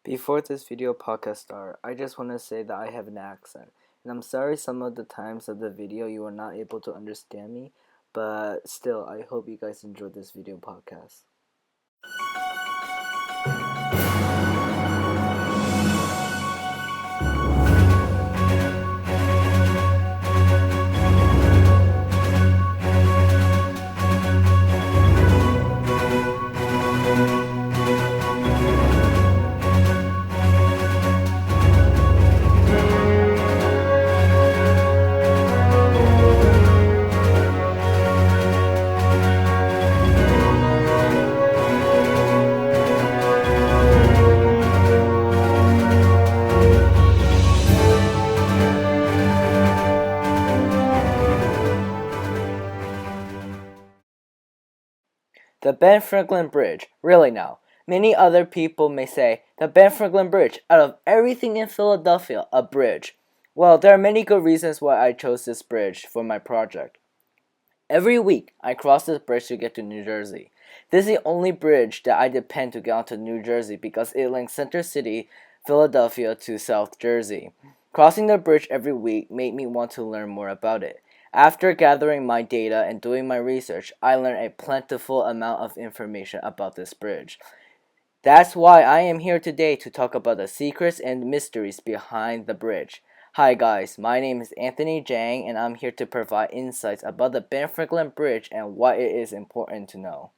Before this video podcast start, I just want to say that I have an accent, and I'm sorry some of the times of the video you are not able to understand me, but still, I hope you guys enjoyed this video podcast. The Ben Franklin Bridge. Really now. Many other people may say, the Ben Franklin Bridge, out of everything in Philadelphia, a bridge. Well, there are many good reasons why I chose this bridge for my project. Every week, I cross this bridge to get to New Jersey. This is the only bridge that I depend to get onto New Jersey because it links Center City, Philadelphia to South Jersey. Crossing the bridge every week made me want to learn more about it. After gathering my data and doing my research, I learned a plentiful amount of information about this bridge. That's why I am here today to talk about the secrets and mysteries behind the bridge. Hi guys, my name is Anthony Jang and I'm here to provide insights about the Ben Franklin Bridge and why it is important to know.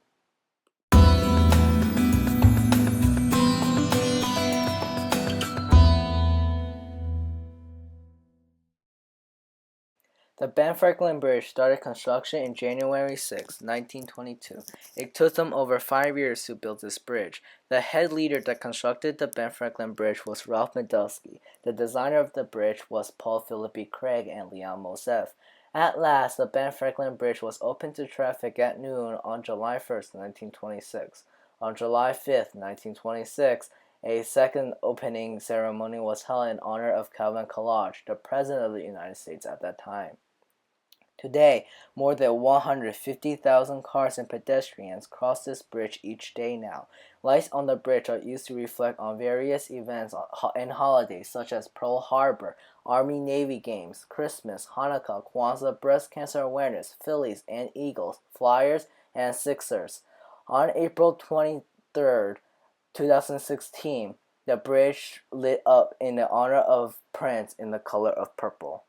The Ben Franklin Bridge started construction in January 6, 1922. It took them over 5 years to build this bridge. The head leader that constructed the Ben Franklin Bridge was Ralph Medelsky. The designer of the bridge was Paul Philippi Craig and Leon Mosef. At last, the Ben Franklin Bridge was opened to traffic at noon on July 1, 1926. On July 5, 1926, a second opening ceremony was held in honor of Calvin Coolidge, the President of the United States at that time. Today, more than 150,000 cars and pedestrians cross this bridge each day now. Lights on the bridge are used to reflect on various events and holidays such as Pearl Harbor, Army-Navy Games, Christmas, Hanukkah, Kwanzaa, Breast Cancer Awareness, Phillies and Eagles, Flyers, and Sixers. On April 23, 2016, the bridge lit up in the honor of Prince in the color of purple.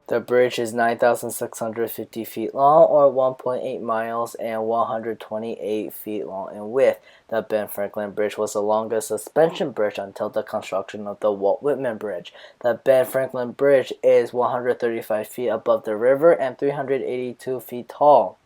The bridge is 9,650 feet long, or 1.8 miles, and 128 feet long in width. The Ben Franklin Bridge was the longest suspension bridge until the construction of the Walt Whitman Bridge. The Ben Franklin Bridge is 135 feet above the river and 382 feet tall.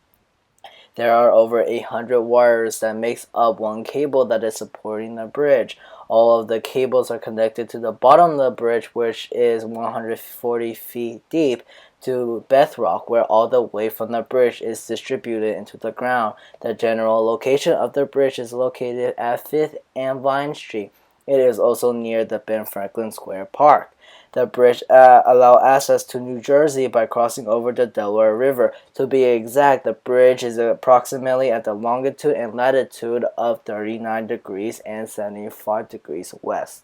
There are over 800 wires that makes up one cable that is supporting the bridge. All of the cables are connected to the bottom of the bridge, which is 140 feet deep, to bedrock, where all the weight from the bridge is distributed into the ground. The general location of the bridge is located at 5th and Vine Street. It is also near the Ben Franklin Square Park. The bridge allows access to New Jersey by crossing over the Delaware River. To be exact, the bridge is approximately at the longitude and latitude of 39 degrees and 75 degrees west.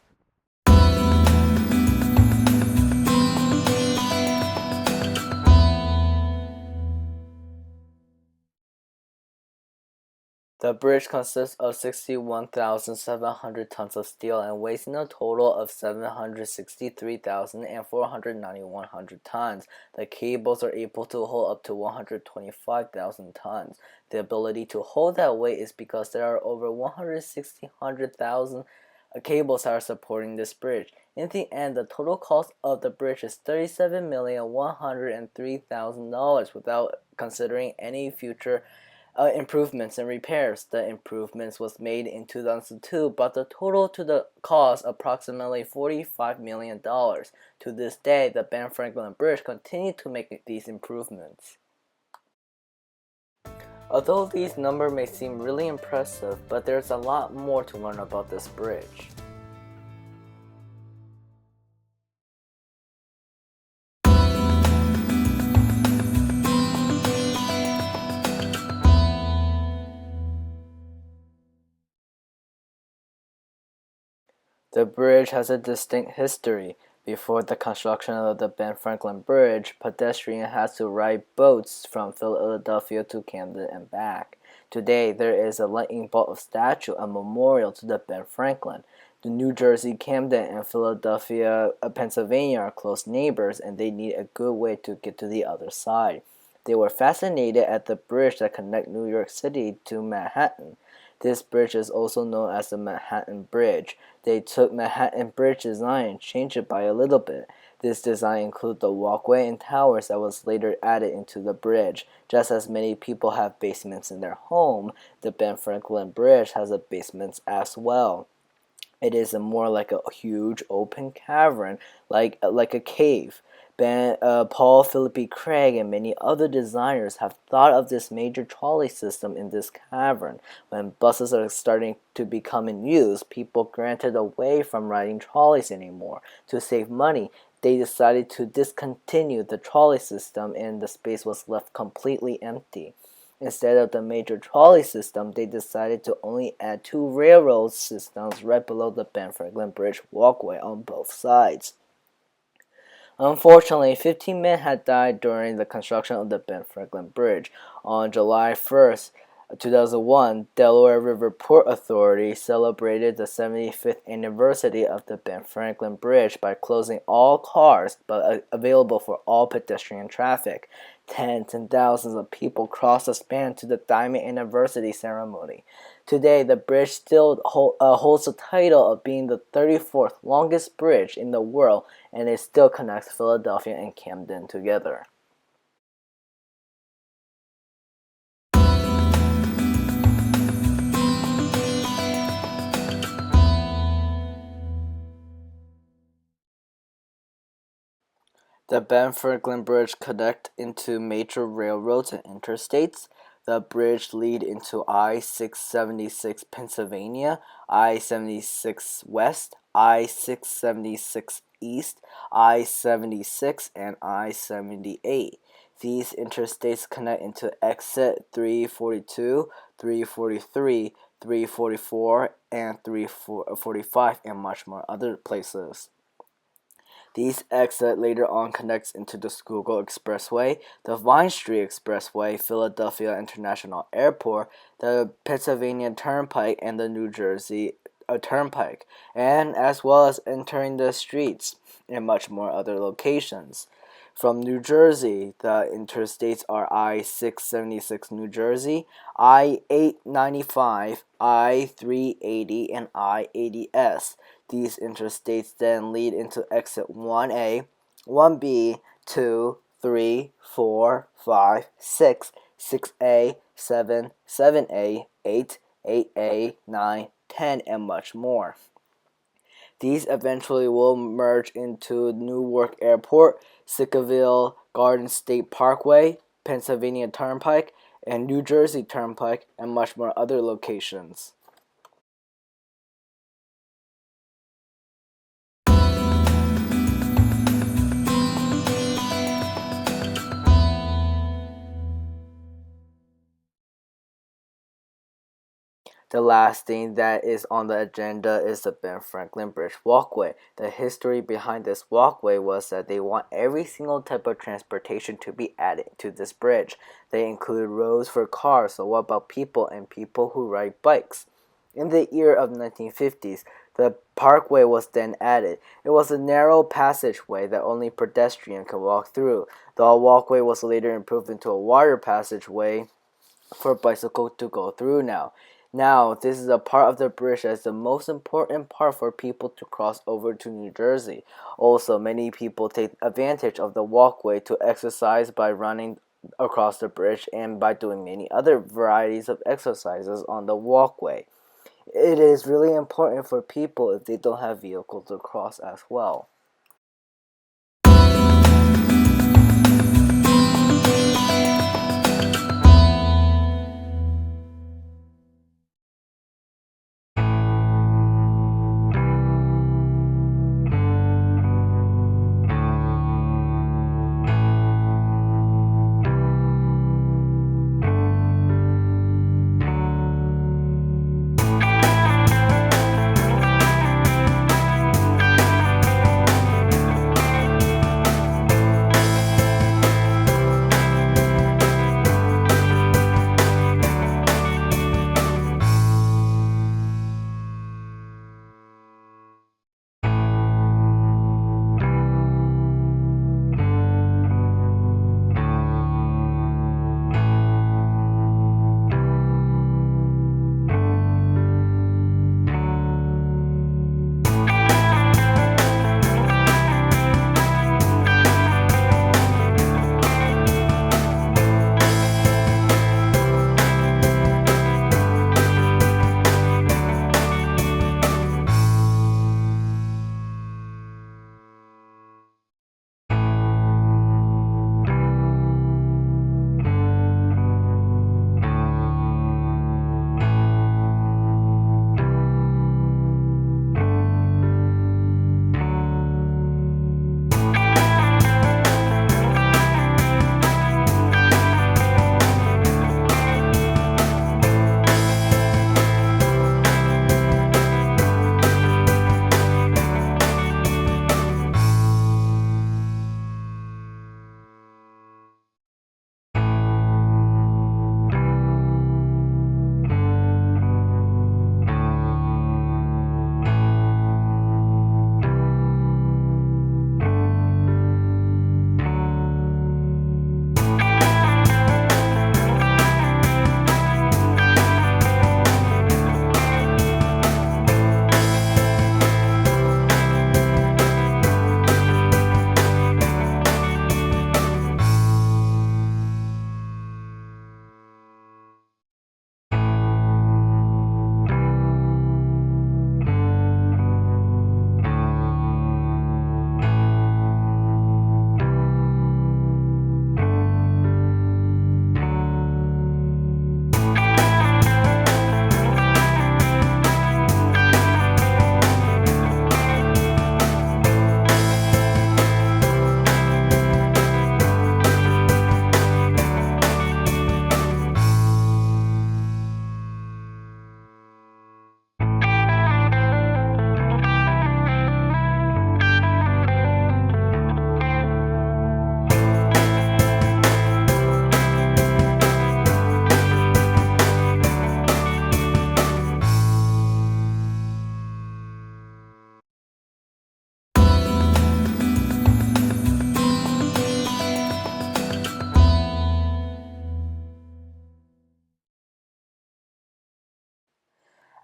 The bridge consists of 61,700 tons of steel and weighs in a total of 763,491 tons. The cables are able to hold up to 125,000 tons. The ability to hold that weight is because there are over 1,600,000 cables that are supporting this bridge. In the end, the total cost of the bridge is $37,103,000 without considering any future improvements and repairs. The improvements was made in 2002, but the total to the cost approximately $45 million. To this day, the Ben Franklin Bridge continued to make these improvements. Although these numbers may seem really impressive, but there's a lot more to learn about this bridge. The bridge has a distinct history. Before the construction of the Ben Franklin Bridge, pedestrians had to ride boats from Philadelphia to Camden and back. Today, there is a lightning bolt statue, a memorial to the Ben Franklin. The New Jersey, Camden, and Philadelphia, Pennsylvania are close neighbors, and they need a good way to get to the other side. They were fascinated at the bridge that connects New York City to Manhattan. This bridge is also known as the Manhattan Bridge. They took Manhattan Bridge design and changed it by a little bit. This design included the walkway and towers that was later added into the bridge. Just as many people have basements in their home, the Ben Franklin Bridge has a basement as well. It is more like a huge open cavern, like a cave. Paul Philip Craig and many other designers have thought of this major trolley system in this cavern. When buses are starting to become in use, people granted away from riding trolleys anymore. To save money, they decided to discontinue the trolley system and the space was left completely empty. Instead of the major trolley system, they decided to only add 2 railroad systems right below the Ben Franklin Bridge walkway on both sides. Unfortunately, 15 men had died during the construction of the Ben Franklin Bridge. On July 1st, 2001, Delaware River Port Authority celebrated the 75th anniversary of the Ben Franklin Bridge by closing all cars but available for all pedestrian traffic. Tens and thousands of people crossed the span to the Diamond Anniversary ceremony. Today, the bridge still holds the title of being the 34th longest bridge in the world, and it still connects Philadelphia and Camden together. The Ben Franklin Bridge connects into major railroads and interstates. The bridge leads into I-676 Pennsylvania, I-76 West, I-676 East, I-76, and I-78. These interstates connect into exit 342, 343, 344, and 345, and much more other places. These exit later on connects into the Schuylkill Expressway, the Vine Street Expressway, Philadelphia International Airport, the Pennsylvania Turnpike, and the New Jersey Turnpike, and as well as entering the streets and much more other locations. From New Jersey, the interstates are I-676 New Jersey, I-895, I-380, and I-80S. These interstates then lead into exit 1A, 1B, 2, 3, 4, 5, 6, 6A, 7, 7A, 8, 8A, 9, 10, and much more. These eventually will merge into Newark Airport, Sickaville Garden State Parkway, Pennsylvania Turnpike, and New Jersey Turnpike, and much more other locations. The last thing that is on the agenda is the Ben Franklin Bridge walkway. The history behind this walkway was that they want every single type of transportation to be added to this bridge. They include roads for cars, so what about people and people who ride bikes? In the year of 1950s, the parkway was then added. It was a narrow passageway that only pedestrians could walk through. The walkway was later improved into a water passageway for bicycles to go through now. Now, this is a part of the bridge that is the most important part for people to cross over to New Jersey. Also, many people take advantage of the walkway to exercise by running across the bridge and by doing many other varieties of exercises on the walkway. It is really important for people if they don't have vehicles to cross as well.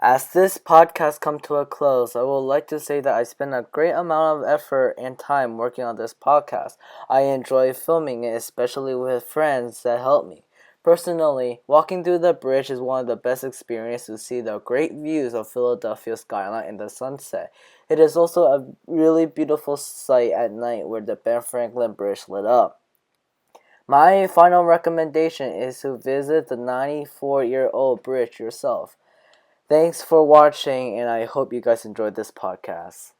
As this podcast comes to a close, I would like to say that I spent a great amount of effort and time working on this podcast. I enjoy filming it, especially with friends that help me. Personally, walking through the bridge is one of the best experiences to see the great views of Philadelphia skyline in the sunset. It is also a really beautiful sight at night where the Ben Franklin Bridge lit up. My final recommendation is to visit the 94-year-old bridge yourself. Thanks for watching, and I hope you guys enjoyed this podcast.